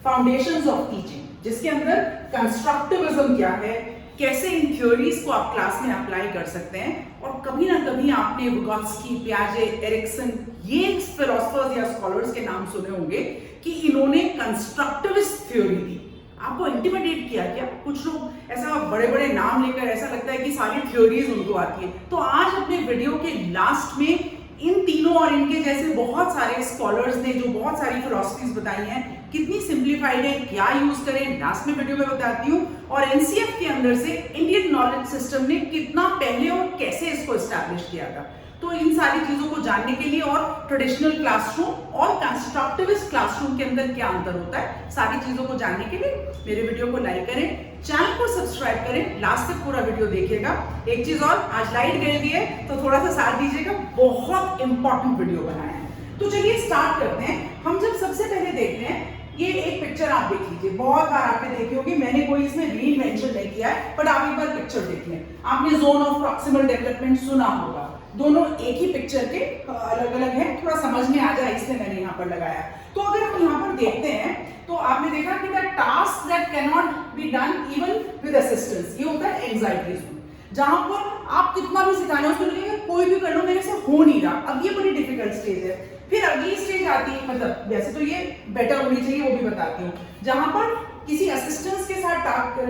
Foundations of teaching, जिसके अंदर constructivism क्या है, कैसे इन थ्योरीज को आप क्लास में अप्लाई कर सकते हैं। और कभी ना कभी आपने विगोत्स्की, पियाजे, एरिक्सन, ये फिलोसफर्स या स्कॉलर्स के नाम सुने होंगे कि इन्होंने कंस्ट्रक्टिविस्ट थ्योरी दी। आपको इंटिमिडेट किया क्या? कुछ लोग ऐसा बड़े बड़े नाम लेकर ऐसा लगता है कि सारी थ्योरीज उनको आती है। तो आज अपने वीडियो के लास्ट में इन तीनों और इनके जैसे बहुत सारे स्कॉलर्स ने जो बहुत सारी फिलॉसफीज बताई हैं, कितनी सिंप्लीफाइड है, क्या यूज करें, लास्ट में वीडियो में बताती हूँ। और एनसीएफ के अंदर से इंडियन नॉलेज सिस्टम ने कितना पहले और कैसे इसको एस्टैब्लिश किया था। तो इन सारी चीजों को जानने के लिए और ट्रेडिशनल क्लासरूम और कंस्ट्रक्टिविस्ट क्लासरूम के अंदर क्या अंतर होता है, सारी चीजों को जानने के लिए मेरे वीडियो को लाइक करें, चैनल को सब्सक्राइब करें, लास्ट तक पूरा वीडियो देखिएगा। एक चीज और, आज लाइट गई हुई है तो थोड़ा सा साथ दीजिएगा, बहुत इंपॉर्टेंट वीडियो बनाया है। तो चलिए स्टार्ट करते हैं। हम जब सबसे पहले देखते हैं, ये एक पिक्चर आप देख लीजिए, बहुत बार आपने देखी होगी, मैंने कोई इसमें रीइन्वेंशन नहीं किया है, बट आप एक बार पिक्चर देख लें। आपने जोन ऑफ प्रॉक्सिमल डेवलपमेंट सुना होगा, दोनों एक ही पिक्चर के अलग अलग हैं, थोड़ा समझ में आ जाए इसलिए मैंने यहाँ पर लगाया। तो अगर हम यहाँ पर देखते हैं तो आपने देखा कि the task that can not be done even with assistance, ये होता है एंजाइटी जोन, जहां पर आप कितना भी सिखाने उसको लगेगा कोई भी कर लो मेरे से हो नहीं रहा। अब ये बड़ी डिफिकल्ट स्टेज है। फिर अगली स्टेज आती है, मतलब वैसे तो ये बेटर होनी चाहिए, वो भी बताती हूँ, जहां पर किसी असिस्टेंस के साथ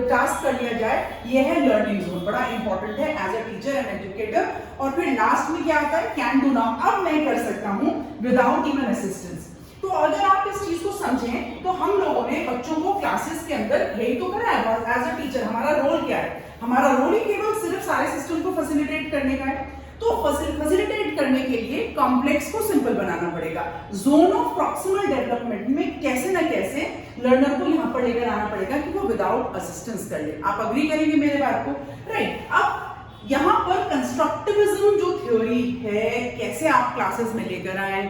टास्क कर लिया जाए, ये है लर्निंग जोन, बड़ा इंपॉर्टेंट है as a teacher and educator. और फिर लास्ट में क्या आता है, कैन डू नाउ, अब मैं कर सकता हूँ विदाउट इवन असिस्टेंस। तो अगर आप इस चीज को समझें तो हम लोगों ने बच्चों को क्लासेस के अंदर यही तो करा है। एज अ टीचर हमारा रोल क्या है? हमारा रोल ही केवल सिर्फ सारे सिस्टम को फैसिलिटेट करने का है। तो फैसिलिटेट करने के लिए कॉम्प्लेक्स को सिंपल बनाना पड़ेगा। जोन ऑफ प्रॉक्सिमल डेवलपमेंट में कैसे ना कैसे लर्नर को यहाँ पर लेकर आना पड़ेगा कि वो विदाउट असिस्टेंस कर ले। आप अग्री करेंगे मेरे बात को, राइट? अब यहाँ पर कंस्ट्रक्टिविज्म जो थ्योरी है, कैसे आप क्लासेस में लेकर आए,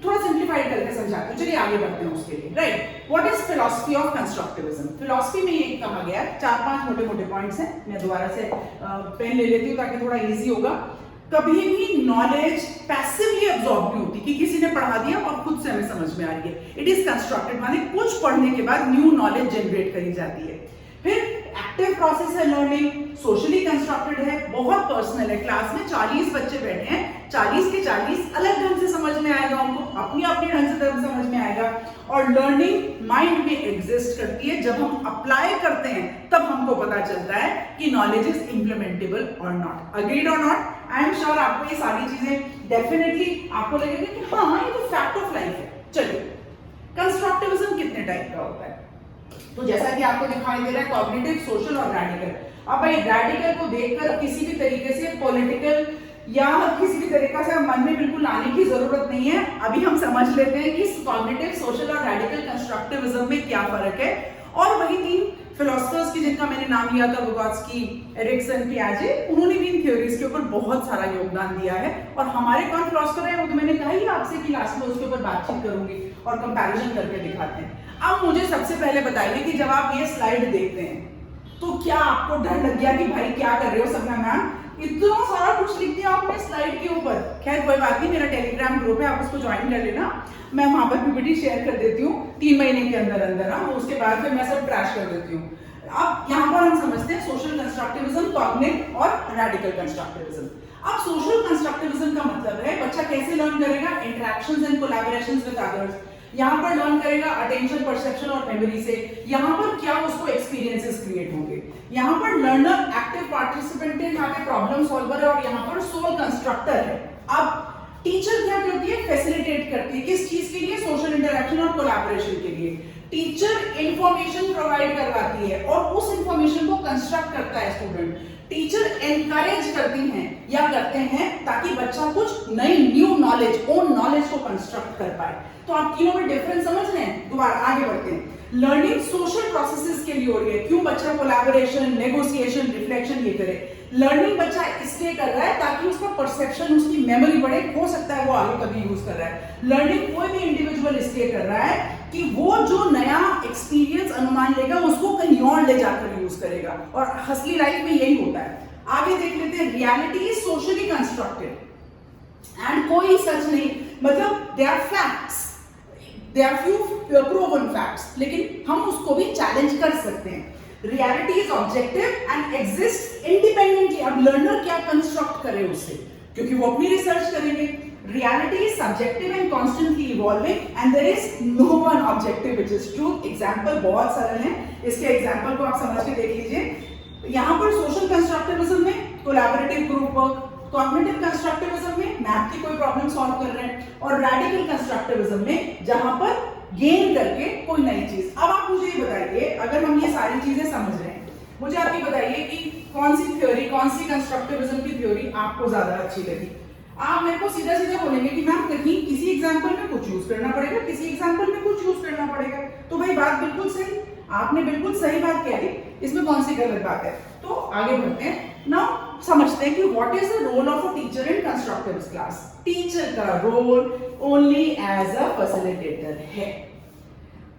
थोड़ा सिंप्लीफाइड करके समझाते हैं। चलिए आगे बढ़ते हैं उसके लिए, right? What is philosophy of constructivism? Philosophy में ये कहा गया है, 4-5 मोटे मोटे पॉइंट्स हैं, मैं दोबारा से पेन ले लेती हूँ ताकि थोड़ा इजी होगा। कभी भी नॉलेज पैसिवली अब्सॉर्ब नहीं होती कि किसी ने पढ़ा दिया और खुद से हमें समझ में आ रही है। इट इज कंस्ट्रक्टेड, माने कुछ पढ़ने के बाद न्यू नॉलेज जनरेट करी जाती है। फिर एक्टिव प्रोसेस है लर्निंग, सोशली कंस्ट्रक्टेड है, बहुत पर्सनल है। क्लास में 40 बच्चे बैठे हैं, 40 के 40 अलग ढंग से समझ में आएगा, उनको अपनी अपनी ढंग से समझ में आएगा। और लर्निंग माइंड में एग्जिस्ट करती है, जब हम अप्लाई करते हैं तब हमको पता चलता है कि नॉलेज इज इंप्लीमेंटेबल और नॉट। अग्रीड और नॉट? आई एम श्योर आपको ये सारी चीजें डेफिनेटली आपको लगेगा कि हाँ ये तो फैक्ट ऑफ लाइफ है। चलिए, कंस्ट्रक्टिविज्म कितने टाइप का होता है? तो जैसा कि आपको दिखाई दे रहा है, कॉग्निटिव, सोशल और रैडिकल। अब भाई रैडिकल को देखकर किसी भी तरीके से पॉलिटिकल या किसी भी तरीके से मन में बिल्कुल लाने की जरूरत नहीं है। अभी हम समझ लेते हैं कि कॉग्निटिव, सोशल और रैडिकल कंस्ट्रक्टिविज्म में क्या फर्क है। और वही 3 फिलोसफर्स की जिनका मैंने नाम लिया था, विगोत्स्की, एरिक्सन, पियाजे, उन्होंने भी इन थ्योरीज के ऊपर बहुत सारा योगदान दिया है। और हमारे कौन फिलोसफर है वो तो मैंने कहा ही आपसे कि लास्ट में उसके ऊपर बातचीत करूंगी और कंपैरिजन करके दिखाते हैं। अब मुझे सबसे पहले बताइए कि जब आप ये स्लाइड देखते हैं तो क्या आपको डर लग गया कि भाई क्या कर रहे हो सपना मैम, इतना सारा कुछ लिख दिया आपने स्लाइड के ऊपर? खैर कोई बात नहीं, मेरा टेलीग्राम ग्रुप है, आप उसको ज्वाइन कर लेना, मैं वहां पर पीपीटी शेयर कर देती हूँ 3 महीने के अंदर अंदर। उसके बाद फिर मैं सब ट्रैश कर देती हूँ। अब यहाँ पर हम समझते हैं सोशल कंस्ट्रक्टिविज्म, कॉग्निटिव और रैडिकल कंस्ट्रक्टिविज्म। अब सोशल कंस्ट्रक्टिविज्म का मतलब है बच्चा कैसे लर्न करेगा, interactions and collaborations with others. यहाँ पर लर्न करेगा अटेंशन, परसेप्शन और मेमोरी से। यहाँ पर क्या उसको एक्सपीरियंसेस क्रिएट होंगे। यहाँ पर लर्नर एक्टिव पार्टिसिपेंट है, यहाँ पे प्रॉब्लम सॉल्वर है, और यहाँ पर सोल कंस्ट्रक्टर है। अब टीचर क्या करती है? फैसिलिटेट करती है, किस चीज के लिए? सोशल इंटरेक्शन और कोलैबोरेशन के लिए। टीचर इंफॉर्मेशन प्रोवाइड करवाती है और उस इंफॉर्मेशन को कंस्ट्रक्ट करता है स्टूडेंट। टीचर एनकरेज करती हैं या करते हैं ताकि बच्चा कुछ नई न्यू नॉलेज, ओन नॉलेज को कंस्ट्रक्ट कर पाए। तो आप तीनों में डिफरेंस समझ रहे हैं? दोबारा आगे बढ़ते हैं। लर्निंग सोशल प्रोसेसेस के लिए हो रही है। क्यों बच्चा कोलैबोरेशन, नेगोशिएशन, रिफ्लेक्शन ये करे? लर्निंग बच्चा इसलिए कर रहा है ताकि उसका परसेप्शन, उसकी मेमोरी बढ़े। हो सकता है वो आगे कभी यूज कर रहा है। लर्निंग कोई भी इंडिविजुअल इसलिए कर रहा है कि वो जो नया एक्सपीरियंस अनुमान लेगा उसको कहीं और ले जाकर यूज करेगा। और असली लाइफ में यही होता है। आगे देख लेते हैं, reality is socially constructed and कोई सच नहीं, मतलब they are facts. They are few proven facts, लेकिन हम उसको भी चैलेंज कर सकते हैं। Reality is objective and exist independently. अब लर्नर क्या कंस्ट्रक्ट करे उससे, क्योंकि वो अपनी रिसर्च करेंगे। Reality is subjective and constantly evolving and there is no one objective which is true. Example बहुत सरल है, इसके एग्जांपल को आप समझ के देख लीजिए। यहाँ पर सोशल कंस्ट्रक्टिविज्म में collaborative group work, cognitive constructivism में मैथ की कोई प्रॉब्लम सॉल्व कर रहे हैं, और रैडिकल कंस्ट्रक्टिविज्म में जहां पर गेन करके कोई नई चीज। अब आप मुझे ये बताइए, अगर हम ये सारी चीजें समझ रहे हैं, मुझे आप ये बताइए कि कौन सी थ्योरी, कौन सी कंस्ट्रक्टिविज्म की थ्योरी आपको ज्यादा अच्छी लगी। आप मेरे को सीधा सीधा बोलेंगे कि मैम कहीं किसी एग्जाम्पल में कुछ यूज करना पड़ेगा, किसी एग्जाम्पल में कुछ यूज करना पड़ेगा। तो भाई बात बिल्कुल सही, आपने बिल्कुल सही बात कह दी, इसमें कौन सी गलत बात है। तो आगे बढ़ते हैं। नाउ समझते हैं कि what is the role of a teacher in constructive class. Teacher का role only as a facilitator है।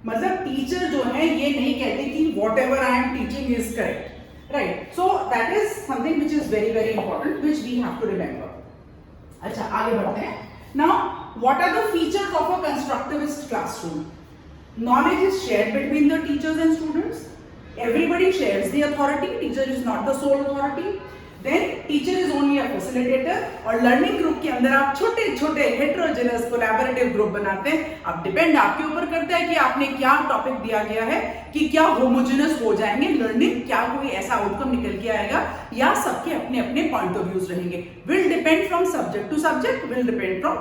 मतलब टीचर जो है ये नहीं कहते कि whatever I am teaching is correct, right. So that is something which is very very important which we have to remember. अच्छा आगे बढ़ते हैं। Now what are the features of a constructivist classroom. Knowledge is shared between the teachers and students. Everybody shares the authority. Teacher is not the sole authority. Then teacher is only a facilitator. और learning group के अंदर आप छोटे छोटे heterogeneous collaborative group बनाते हैं। अब depend आपके ऊपर करता है कि आपने क्या टॉपिक दिया गया है, कि क्या होमोजेनस हो जाएंगे लर्निंग, क्या कोई ऐसा आउटकम निकल के आएगा, या सबके अपने अपने पॉइंट ऑफ व्यूज रहेंगे। Will depend from subject to subject, will depend from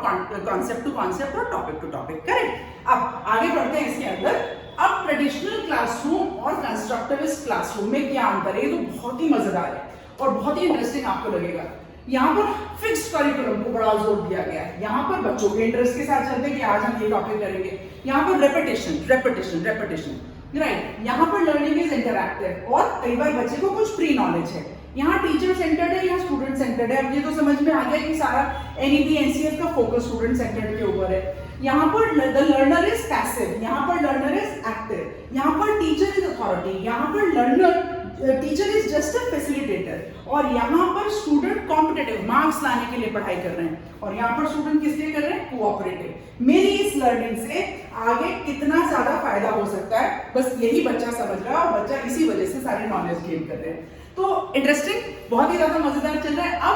concept to concept और टॉपिक टू टॉपिक, करेक्ट। अब आगे बढ़ते हैं इसके अंदर। अब ट्रेडिशनल क्लासरूम और कंस्ट्रक्टिविस्ट क्लासरूम में क्या अंतर है, ये तो बहुत ही मजेदार है और बहुत ही इंटरेस्टिंग आपको लगेगा। यहाँ पर फिक्स्ड करिकुलम को बड़ा जोर दिया गया है। यहाँ पर बच्चों के इंटरेस्ट के साथ चलते हैं कि आज हम ये टॉपिक करेंगे। यहाँ पर रेपिटेशन रेपिटेशन रेपिटेशन, राइट। यहाँ पर लर्निंग इज इंटरैक्टिव और कई बार बच्चे को कुछ प्री नॉलेज है। यहाँ टीचर सेंटर्ड है या स्टूडेंट सेंटर्ड है। अब ये तो समझ में आ गया कि सारा एनईपी एनसीएफ का फोकस स्टूडेंट सेंटर्ड के ऊपर है। यहाँ पर द लर्नर इज पैसिव, यहाँ पर लर्नर इज एक्टिव। यहाँ पर टीचर इज अथॉरिटी, यहाँ पर learner teacher is just a facilitator, और यहाँ पर स्टूडेंट कॉम्पिटिटिव मार्क्स लाने के लिए पढ़ाई कर रहे हैं, और यहाँ पर स्टूडेंट किस लिए कर रहे हैं, कोऑपरेटिव। मेरी इस लर्निंग से आगे कितना ज्यादा फायदा हो सकता है, बस यही बच्चा समझ रहा है और बच्चा इसी वजह से सारे नॉलेज गेन कर रहे हैं। तो इंटरेस्टिंग, बहुत ही ज्यादा मजेदार चल रहा है। अब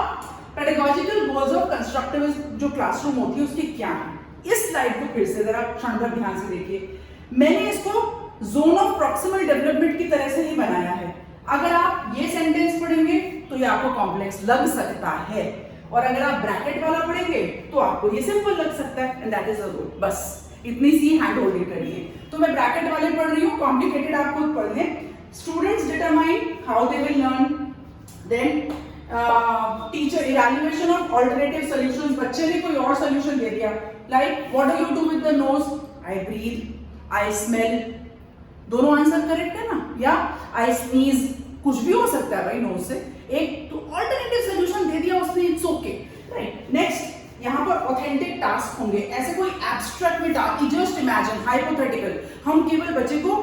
पेडागोजिकल गोल्स ऑफ कंस्ट्रक्टिविज्म जो क्लासरूम होती है उसकी क्या है। इस स्लाइड को फिर से जरा क्षण भर ध्यान से देखिए। मैंने इसको जोन ऑफ प्रॉक्सिमल डेवलपमेंट की तरह से ही बनाया है। अगर आप ये सेंटेंस पढ़ेंगे तो ये आपको कॉम्प्लेक्स लग सकता है, और अगर आप ब्रैकेट वाला पढ़ेंगे तो आपको ये सिंपल लग सकता है, and that is a rule. बस इतनी सी हैंड होल्डिंग करिए। तो मैं ब्रैकेट वाले पढ़ रही हूँ, कॉम्प्लिकेटेड आप खुद पढ़ लें। Students determine how they will learn, then teacher evaluation of alternative solutions. बच्चे ने कोई और सॉल्यूशन दे दिया, like what do you do with the nose, I breathe, I smell. दोनों आंसर करेक्ट है ना, या आई स्नीज, कुछ भी हो सकता है भाई नोज से। एक तो अल्टरनेटिव सॉल्यूशन दे दिया उसने, इट्स ओके, राइट। नेक्स्ट यहाँ पर ऑथेंटिक टास्क होंगे, ऐसे कोई एब्स्ट्रैक्ट में टास्क, जस्ट इमेजिन, हाइपोथेटिकल। हम केवल बच्चे को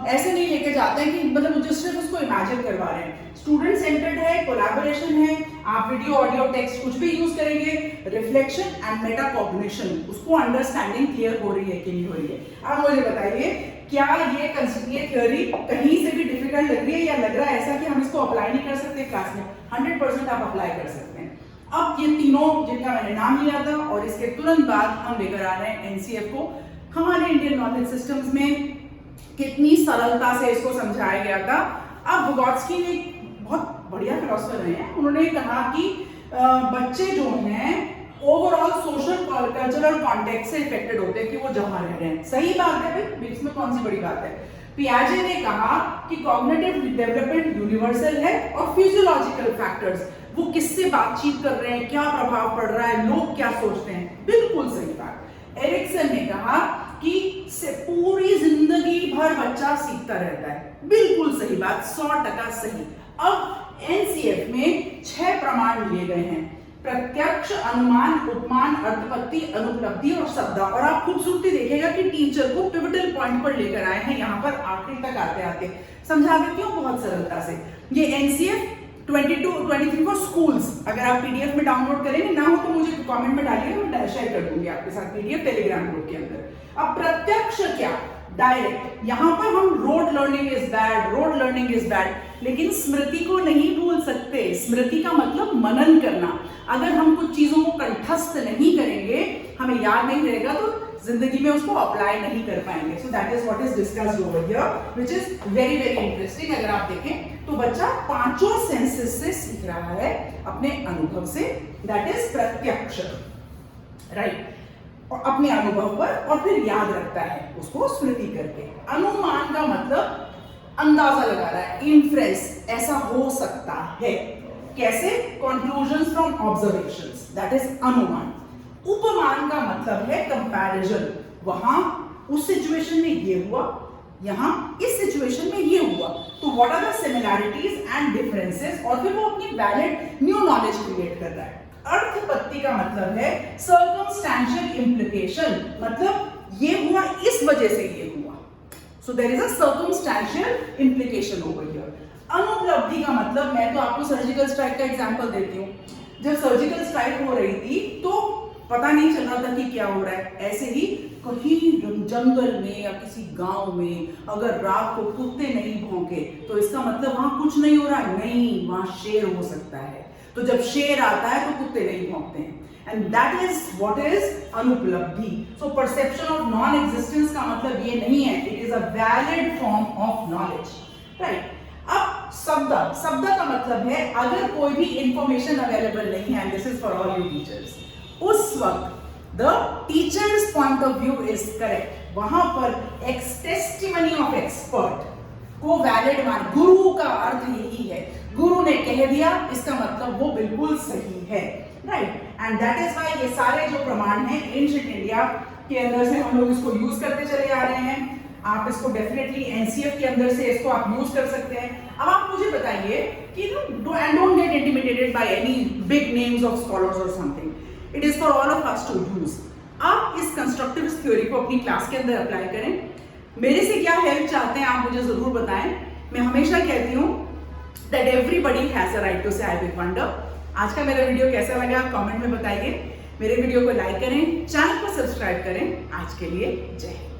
ऐसे नहीं लेके जाते हैं कि मतलब जस्ट सिर्फ उसको इमेजिन करवा रहे हैं। स्टूडेंट सेंटर्ड है, कोलैबोरेशन है, आप वीडियो ऑडियो टेक्स्ट कुछ भी यूज करेंगे, रिफ्लेक्शन एंड मेटाकॉग्निशन, उसको अंडरस्टैंडिंग क्लियर हो रही है कि नहीं हो रही है। अब मुझे बताइए, क्या ये थ्योरी कहीं से भी डिफिकल्ट लग रही है, या लग रहा है ऐसा कि हम इसको अप्लाई नहीं कर सकते क्लास में? 100% आप अप्लाई कर सकते हैं। अब ये तीनों जिनका मैंने नाम लिया था और इसके तुरंत बाद हम लेकर आ रहे हैं एनसीएफ को। हमारे इंडियन नॉलेज सिस्टम्स में कितनी सरलता से इसको समझाया गया था। अब विगोत्स्की ने बहुत बढ़िया फिलोसफर रहे हैं, उन्होंने कहा कि बच्चे जो हैं ओवरऑल सोशल कल्चरल कॉन्टेक्स्ट से इफेक्टेड होते हैं कि वो जहां रह रहे हैं। सही बात है भाई, इसमें कौन सी बड़ी बात है। पियाजे ने कहा कि कॉग्निटिव डेवलपमेंट यूनिवर्सल है और फिजियोलॉजिकल फैक्टर्स, वो किससे बातचीत कर रहे हैं, क्या प्रभाव पड़ रहा है, लोग क्या सोचते हैं, बिल्कुल सही बात। एरिक्सन ने कहा कि पूरी जिंदगी भर बच्चा सीखता रहता है, बिल्कुल सही बात, 100% सही। अब एनसीएफ में 6 प्रमाण लिए गए हैं, प्रत्यक्ष, अनुमान, उपमान, अर्थपत्ति, अनुपलब्धि और शब्द। और आप खूबसूरती देखिएगा कि टीचर को पिवटल पॉइंट पर लेकर आए हैं, यहाँ पर आखिरी तक आते आते समझा देती हूँ बहुत सरलता से। ये एनसीएफ 22-23 फॉर स्कूल्स, अगर आप पीडीएफ में डाउनलोड करेंगे, ना हो तो मुझे कमेंट में डालिए, मैं शेयर कर दूंगी आपके साथ पीडीएफ टेलीग्राम ग्रुप के अंदर। अब प्रत्यक्ष क्या, डायरेक्ट। यहां पर हम रोड लर्निंग इज बैड, लेकिन स्मृति को नहीं भूल सकते। स्मृति का मतलब मनन करना। अगर हम कुछ चीजों को कंठस्थ नहीं करेंगे, हमें याद नहीं रहेगा, तो जिंदगी में उसको अप्लाई नहीं कर पाएंगे। सो that is what is discussed over here, which is very very interesting. अगर आप देखें तो बच्चा पांचों सेंसेस से सीख रहा है, अपने अनुभव से, दैट इज प्रत्यक्ष, राइट, और अपने अनुभव पर, और फिर याद रखता है उसको स्मृति करके। अनुमान का मतलब अंदाजा लगा रहा है, इन्फ्रेंस, ऐसा हो सकता है। कैसे? Conclusions from observations, that is अनुमान। उपमान का मतलब है कंपैरिजन, वहां उस सिचुएशन में ये हुआ, यहां इस सिचुएशन में ये हुआ, तो what are the similarities and differences, और फिर वो अपनी वैलिड न्यू नॉलेज क्रिएट कर रहा है। अर्थपत्ति का मतलब है सर्कमस्टेंशियल इम्प्लीकेशन, मतलब ये हुआ इस वजह से ये हुआ, so there is a circumstantial implication over here. अनुपलब्धि का मतलब, मैं तो आपको सर्जिकल स्ट्राइक का एग्जांपल देती हूँ। जब सर्जिकल स्ट्राइक हो रही थी तो पता नहीं चल रहा था कि क्या हो रहा है। ऐसे ही कहीं जंगल में या किसी गांव में अगर रात को कुत्ते नहीं भौंके तो इसका मतलब वहां कुछ नहीं हो रहा है, नहीं, वहां शेर हो सकता है। तो जब शेर आता है तो कुत्ते नहीं भौंकते हैं, and that is what is अनुपलब्धि। So perception of non existence का मतलब ये नहीं है, it is a valid form of knowledge, right. अब शब्द का मतलब है अगर कोई भी इंफॉर्मेशन अवेलेबल नहीं है, this is for all you teachers, उस वक्त the teachers point of view is correct, वहां पर टेस्टिमनी ऑफ एक्सपर्ट को वैलिड मान। गुरु का अर्थ यही है, गुरु ने कह दिया, इसका मतलब वो बिल्कुल सही है, right. And that is why ये सारे जो प्रमाण हैं एंशिएंट इंडिया के अंदर से हम लोग इसको यूज करते चले आ रहे हैं। आप इसको डेफिनेटली एनसीएफ के अंदर से इसको आप यूज कर सकते हैं। अब आप मुझे बताइए कि don't get intimidated by any big names of scholars और something, it is for all of us to use. आप इस कंस्ट्रक्टिविस्ट थ्योरी को अपनी क्लास के अंदर अप्लाई करें। मेरे से क्या हेल्प चाहते हैं आप मुझे जरूर बताएं। मैं हमेशा कहती हूँ that everybody has a right to say I big wonder. आज का मेरा वीडियो कैसा लगा कमेंट में बताइए। मेरे वीडियो को लाइक करें, चैनल को सब्सक्राइब करें। आज के लिए जय हिंद।